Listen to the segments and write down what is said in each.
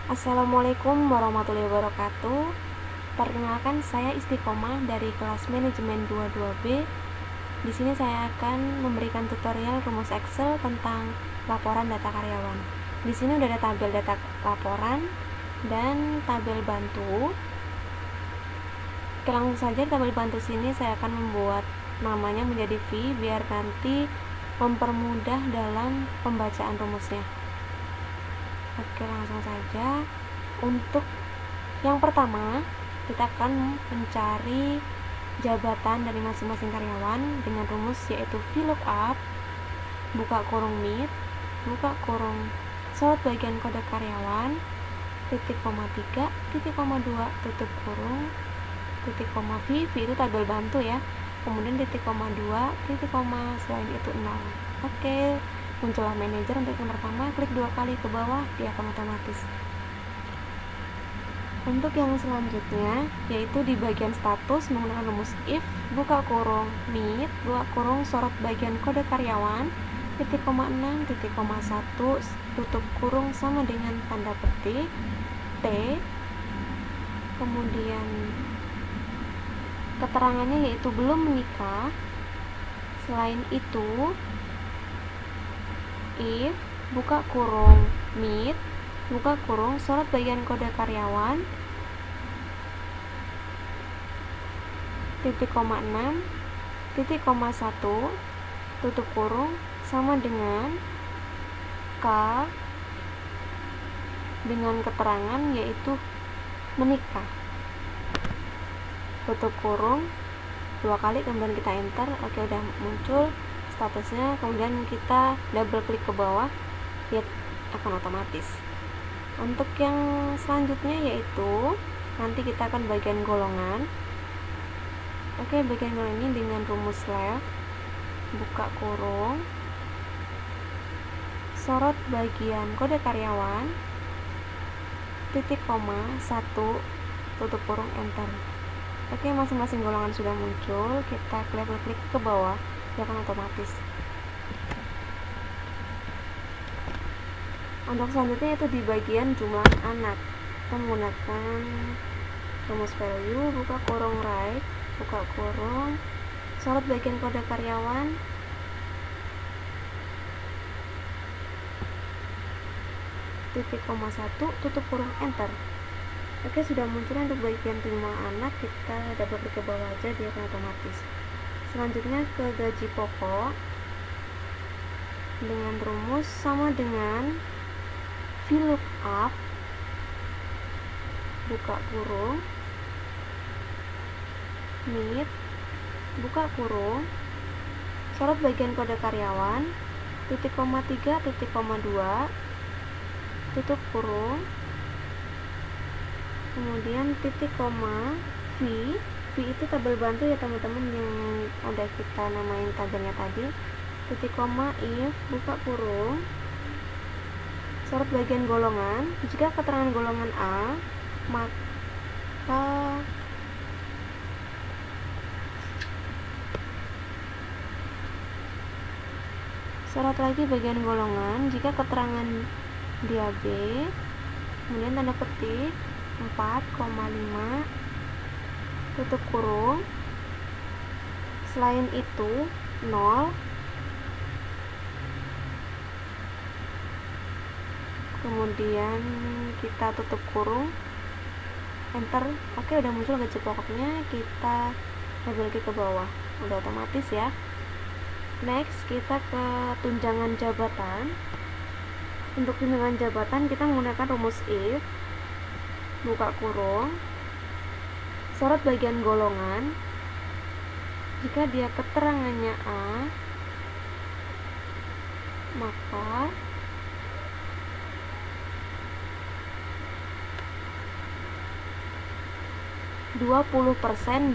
Assalamualaikum warahmatullahi wabarakatuh. Perkenalkan, saya Istiqomah dari kelas manajemen 22B. Di sini saya akan memberikan tutorial rumus Excel tentang laporan data karyawan. Di sini udah ada tabel data laporan dan tabel bantu. Oke, langsung saja tabel bantu sini saya akan membuat namanya menjadi V biar nanti mempermudah dalam pembacaan rumusnya. Oke, langsung saja. Untuk yang pertama, kita akan mencari jabatan dari masing-masing karyawan dengan rumus yaitu VLOOKUP, buka kurung MIT, buka kurung sorot bagian kode karyawan, titik koma 3, titik koma 2, tutup kurung, titik koma V itu tabel bantu ya, kemudian titik koma 2, titik koma, selain itu 0. Oke, muncullah manajer. Untuk yang pertama, klik 2 kali ke bawah, dia akan otomatis. Untuk yang selanjutnya, yaitu di bagian status menggunakan rumus if, buka kurung MIT, buka kurung sorot bagian kode karyawan, titik koma 6, titik koma 1, tutup kurung sama dengan tanda petik, T, kemudian keterangannya yaitu belum menikah. Selain itu, if, buka kurung MIT, buka kurung sorot bagian kode karyawan, titik koma 6, titik koma 1, tutup kurung sama dengan K dengan keterangan yaitu menikah, tutup kurung 2 kali, kemudian kita enter. Oke, udah muncul statusnya, kemudian kita double klik ke bawah, dia akan otomatis. Untuk yang selanjutnya yaitu nanti kita akan bagian golongan. Oke, bagian golongan ini dengan rumus left, buka kurung sorot bagian kode karyawan, titik koma 1, tutup kurung, enter. Oke, masing-masing golongan sudah muncul, kita klik ke bawah, dia akan otomatis. Untuk selanjutnya itu di bagian jumlah anak, kita menggunakan rumus value, buka kurung right, buka kurung sorot bagian kode karyawan, titik koma 1, tutup kurung, enter. Oke, sudah muncul untuk bagian jumlah anak, kita double klik ke bawah aja, dia akan otomatis. Selanjutnya ke gaji pokok dengan rumus sama dengan VLOOKUP, buka kurung MIT, buka kurung sorot bagian kode karyawan, titik koma 3, titik koma 2, tutup kurung, kemudian titik koma V itu tabel bantu ya teman-teman yang udah kita namain tabelnya tadi, titik koma if, buka kurung sorot bagian golongan, jika keterangan golongan A, maka sorot lagi bagian golongan, jika keterangan dia B, kemudian tanda petik 4,5, tutup kurung, selain itu 0, kemudian kita tutup kurung, enter. Oke, udah muncul gaji pokoknya, kita double klik ke bawah, udah otomatis ya. Next, kita ke tunjangan jabatan. Untuk tunjangan jabatan kita menggunakan rumus if, buka kurung sorot bagian golongan, jika dia keterangannya A, maka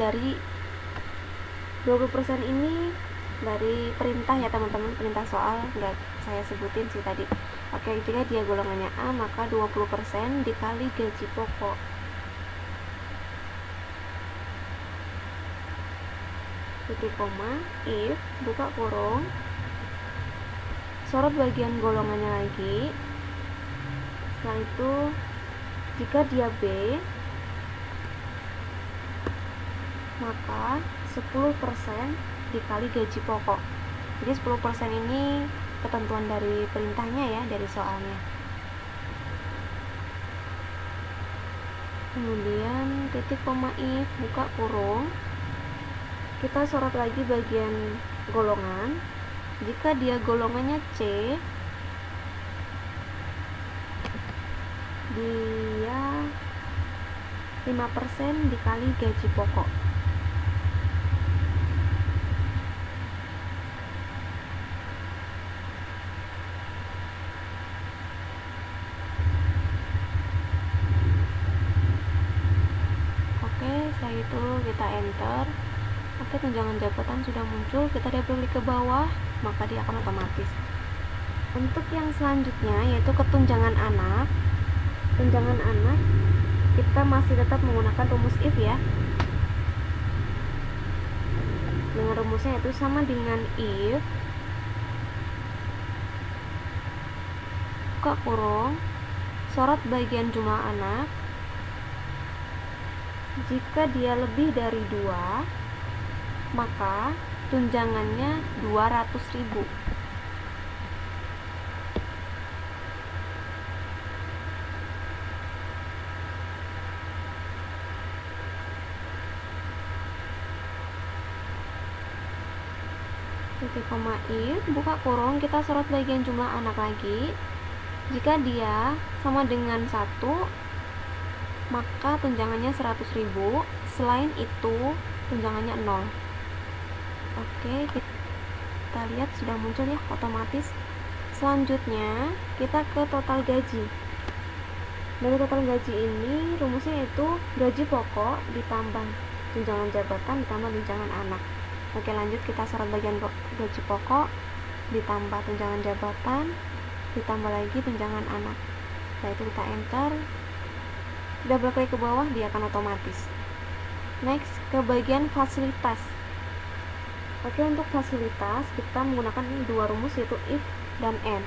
dari 20% ini dari perintah ya teman-teman, perintah soal nggak saya sebutin sih tadi. Oke, jika dia golongannya A, maka 20% dikali gaji pokok. Titik koma if, buka kurung sorot bagian golongannya lagi, setelah itu Jika dia B, maka 10% dikali gaji pokok. Jadi 10% ini ketentuan dari perintahnya ya, dari soalnya. Kemudian titik koma if buka kurung, kita sorot lagi bagian golongan. Jika dia golongannya C, dia 5% dikali gaji pokok. Setelah itu kita enter. Oke, tunjangan jabatan sudah muncul, kita double klik ke bawah, maka dia akan otomatis. Untuk yang selanjutnya yaitu ketunjangan anak. Tunjangan anak kita masih tetap menggunakan rumus if ya. Dengan rumusnya itu sama dengan if buka kurung, sorot bagian jumlah anak. Jika dia lebih dari 2, maka tunjangannya 200.000. Titik koma if buka kurung, kita sorot bagian jumlah anak lagi. Jika dia sama dengan 1, maka tunjangannya 100.000. Selain itu tunjangannya 0. Oke, kita lihat sudah muncul ya otomatis. Selanjutnya kita ke total gaji. Dari total gaji ini rumusnya itu gaji pokok ditambah tunjangan jabatan ditambah tunjangan anak. Oke, lanjut kita sorot bagian gaji pokok ditambah tunjangan jabatan ditambah lagi tunjangan anak. Setelah itu kita enter, double klik ke bawah, dia akan otomatis. Next, ke bagian fasilitas. Oke, untuk fasilitas kita menggunakan dua rumus yaitu if dan and.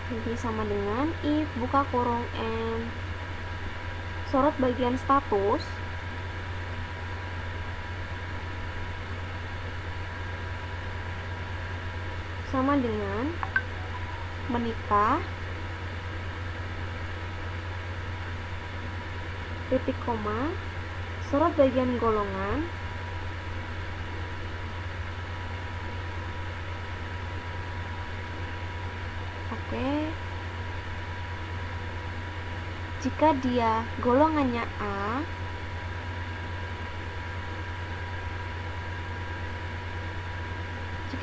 Jadi sama dengan if buka kurung and sorot bagian status sama dengan menikah titik koma sorot bagian golongan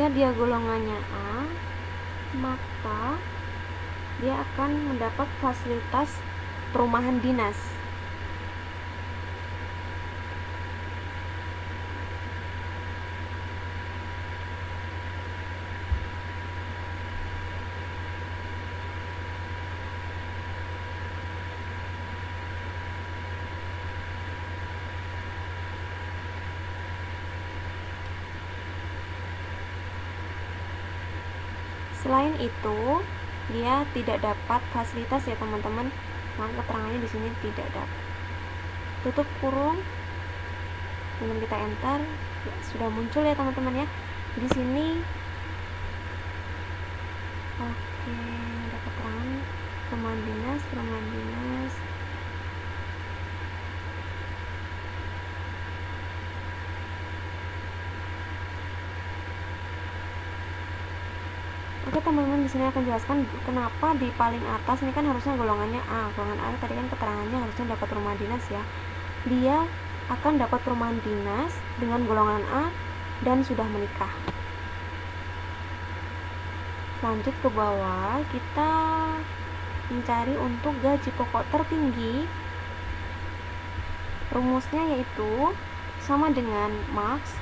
jika dia golongannya A, maka dia akan mendapat fasilitas perumahan dinas. Selain itu, dia tidak dapat fasilitas ya teman-teman. Maka keterangannya di sini tidak dapat. Tutup kurung. Kemudian kita enter. Ya, sudah muncul ya teman-teman ya. Di sini oke, ada keterangan perumahan dinas. Oke teman-teman, di sini akan jelaskan kenapa di paling atas ini kan harusnya golongannya A. Golongan A tadi kan keterangannya harusnya dapat rumah dinas ya. Dia akan dapat perumahan dinas dengan golongan A dan sudah menikah. Lanjut ke bawah, kita mencari untuk gaji pokok tertinggi. Rumusnya yaitu sama dengan max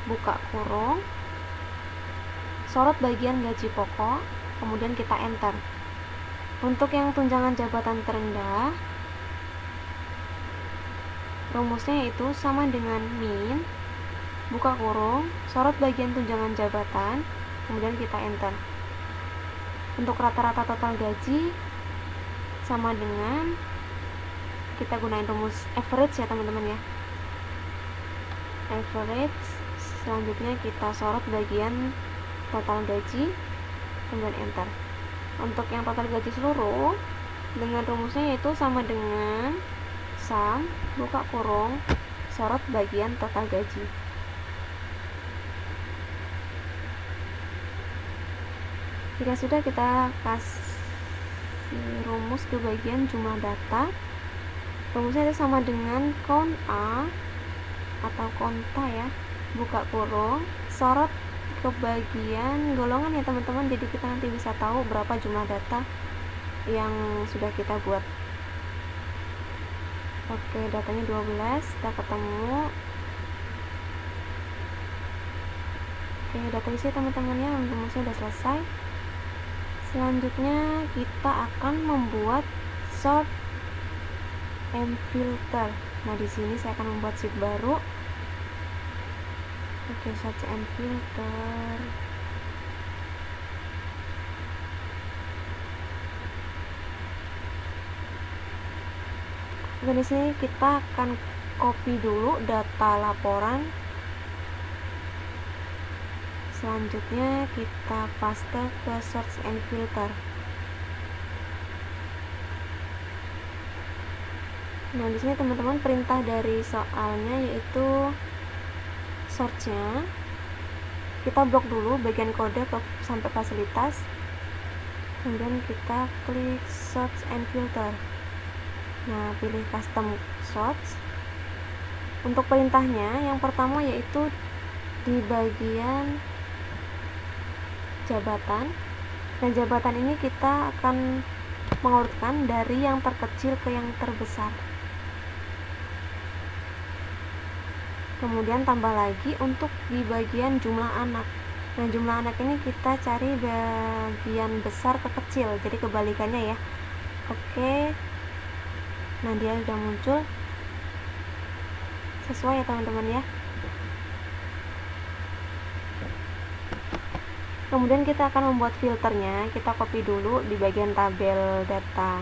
buka kurung sorot bagian gaji pokok, kemudian kita enter. Untuk yang tunjangan jabatan terendah, rumusnya yaitu sama dengan min buka kurung sorot bagian tunjangan jabatan, kemudian kita enter. Untuk rata-rata total gaji sama dengan kita gunain rumus average ya teman-teman ya. Average, selanjutnya kita sorot bagian total gaji, kemudian enter. Untuk yang total gaji seluruh dengan rumusnya yaitu sama dengan sum buka kurung sorot bagian total gaji. Jika sudah, kita kasih rumus ke bagian jumlah data. Rumusnya itu sama dengan count A atau konta ya, buka kurung sorot ke bagian golongan ya teman-teman, jadi kita nanti bisa tahu berapa jumlah data yang sudah kita buat. Oke, datanya 12, kita ketemu. Oke, data isi teman-teman ya, rumusnya sudah selesai. Selanjutnya kita akan membuat sort and filter. Nah, di sini saya akan membuat sheet baru. Oke, sort and filter. Dan di sini kita akan copy dulu data laporan. Selanjutnya kita paste ke search and filter. Nah, di sini teman-teman perintah dari soalnya yaitu search-nya. Kita blok dulu bagian kode sampai fasilitas. Kemudian kita klik search and filter. Nah, pilih custom search. Untuk perintahnya yang pertama yaitu di bagian jabatan. Nah, jabatan ini kita akan mengurutkan dari yang terkecil ke yang terbesar. Kemudian tambah lagi untuk di bagian jumlah anak. Nah, jumlah anak ini kita cari bagian besar ke kecil, jadi kebalikannya ya. Oke. Nah, dia sudah muncul sesuai ya teman-teman ya. Kemudian kita akan membuat filternya. Kita copy dulu di bagian tabel data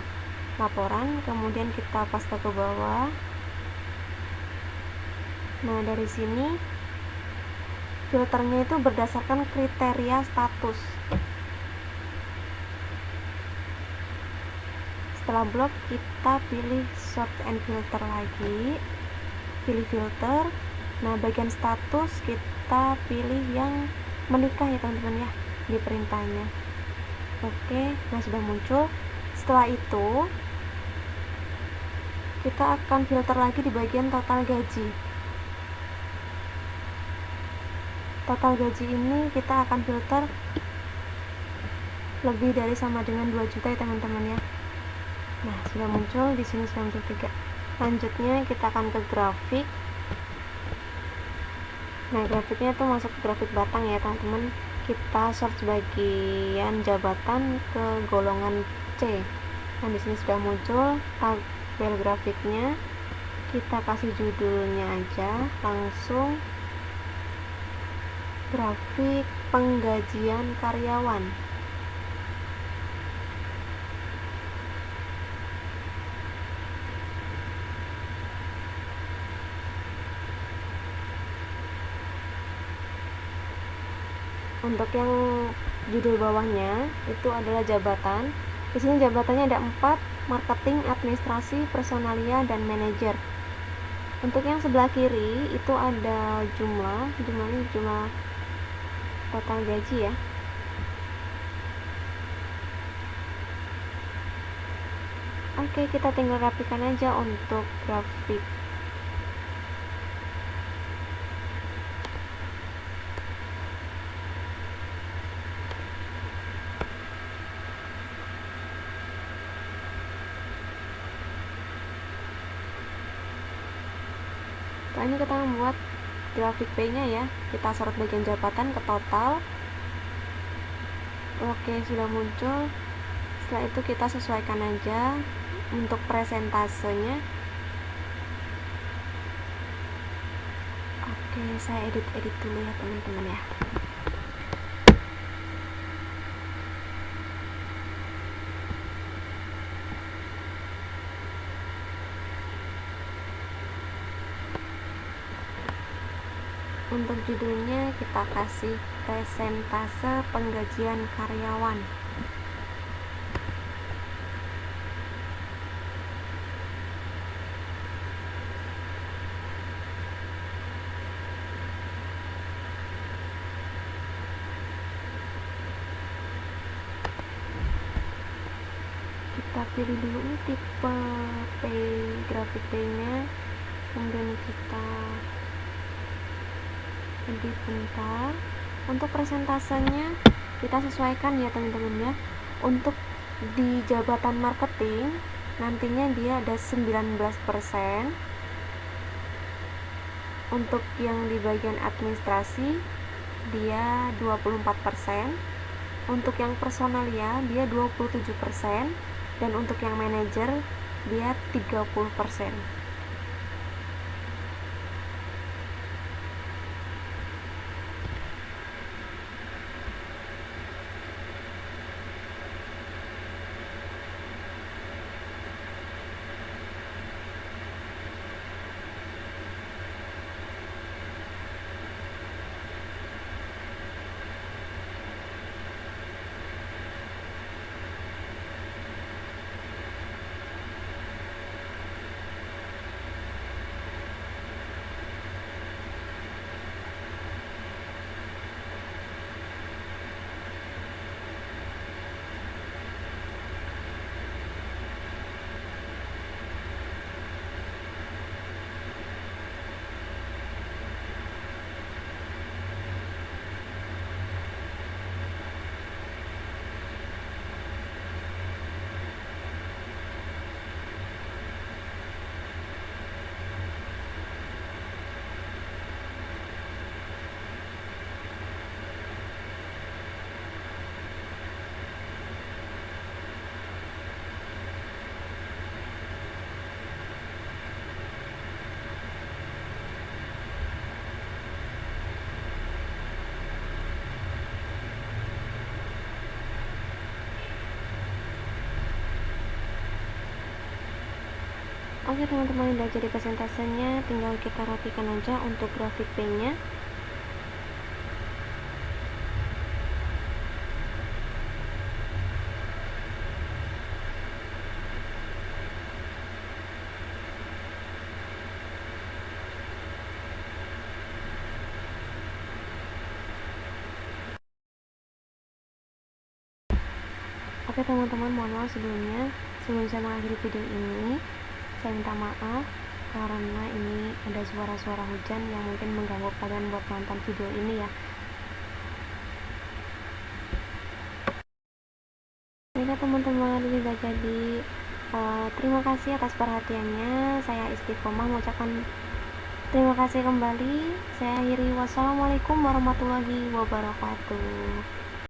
laporan, kemudian kita paste ke bawah. Nah, dari sini filternya itu berdasarkan kriteria status. Setelah blok, kita pilih sort and filter lagi. Pilih filter. Nah, bagian status kita pilih yang menikah ya teman-teman ya di perintahnya. Oke, nah sudah muncul. Setelah itu kita akan filter lagi di bagian total gaji. Total gaji ini kita akan filter lebih dari sama dengan 2 juta ya teman-teman ya. Nah, sudah muncul di sini, sudah muncul 3. Lanjutnya kita akan ke grafik. Nah, grafiknya tuh masuk ke grafik batang ya teman-teman. Kita search bagian jabatan ke golongan C. Nah, di sini sudah muncul tabel grafiknya. Kita kasih judulnya aja, langsung grafik penggajian karyawan. Untuk yang judul bawahnya itu adalah jabatan. Di sini jabatannya ada 4, marketing, administrasi, personalia, dan manajer. Untuk yang sebelah kiri itu ada jumlahnya jumlah total gaji ya. Oke, kita tinggal rapikan aja untuk grafik. Setelah ini kita membuat grafik P-nya ya. Kita sorot bagian jabatan ke total. Oke, sudah muncul. Setelah itu kita sesuaikan aja untuk presentasenya. Oke, saya edit dulu ya teman-teman ya. Untuk judulnya kita kasih presentase penggajian karyawan. Kita pilih dulu tipe P, grafik P-nya, kemudian kita edit bentar. Untuk presentasenya kita sesuaikan ya teman-teman ya. Untuk di jabatan marketing nantinya dia ada 19%. Untuk yang di bagian administrasi dia 24%. Untuk yang personalia dia 27%, dan untuk yang manajer dia 30%. Oke teman-teman, udah jadi presentasenya, tinggal kita rapikan aja untuk grafik P-nya. Oke teman-teman, mohon maaf sebelum saya mengakhiri video ini, saya minta maaf karena ini ada suara-suara hujan yang mungkin mengganggu kalian buat nonton video ini ya. Oke teman-teman, ini udah jadi. Terima kasih atas perhatiannya. Saya Istiqomah mengucapkan terima kasih kembali. Saya akhiri. Wassalamualaikum warahmatullahi wabarakatuh.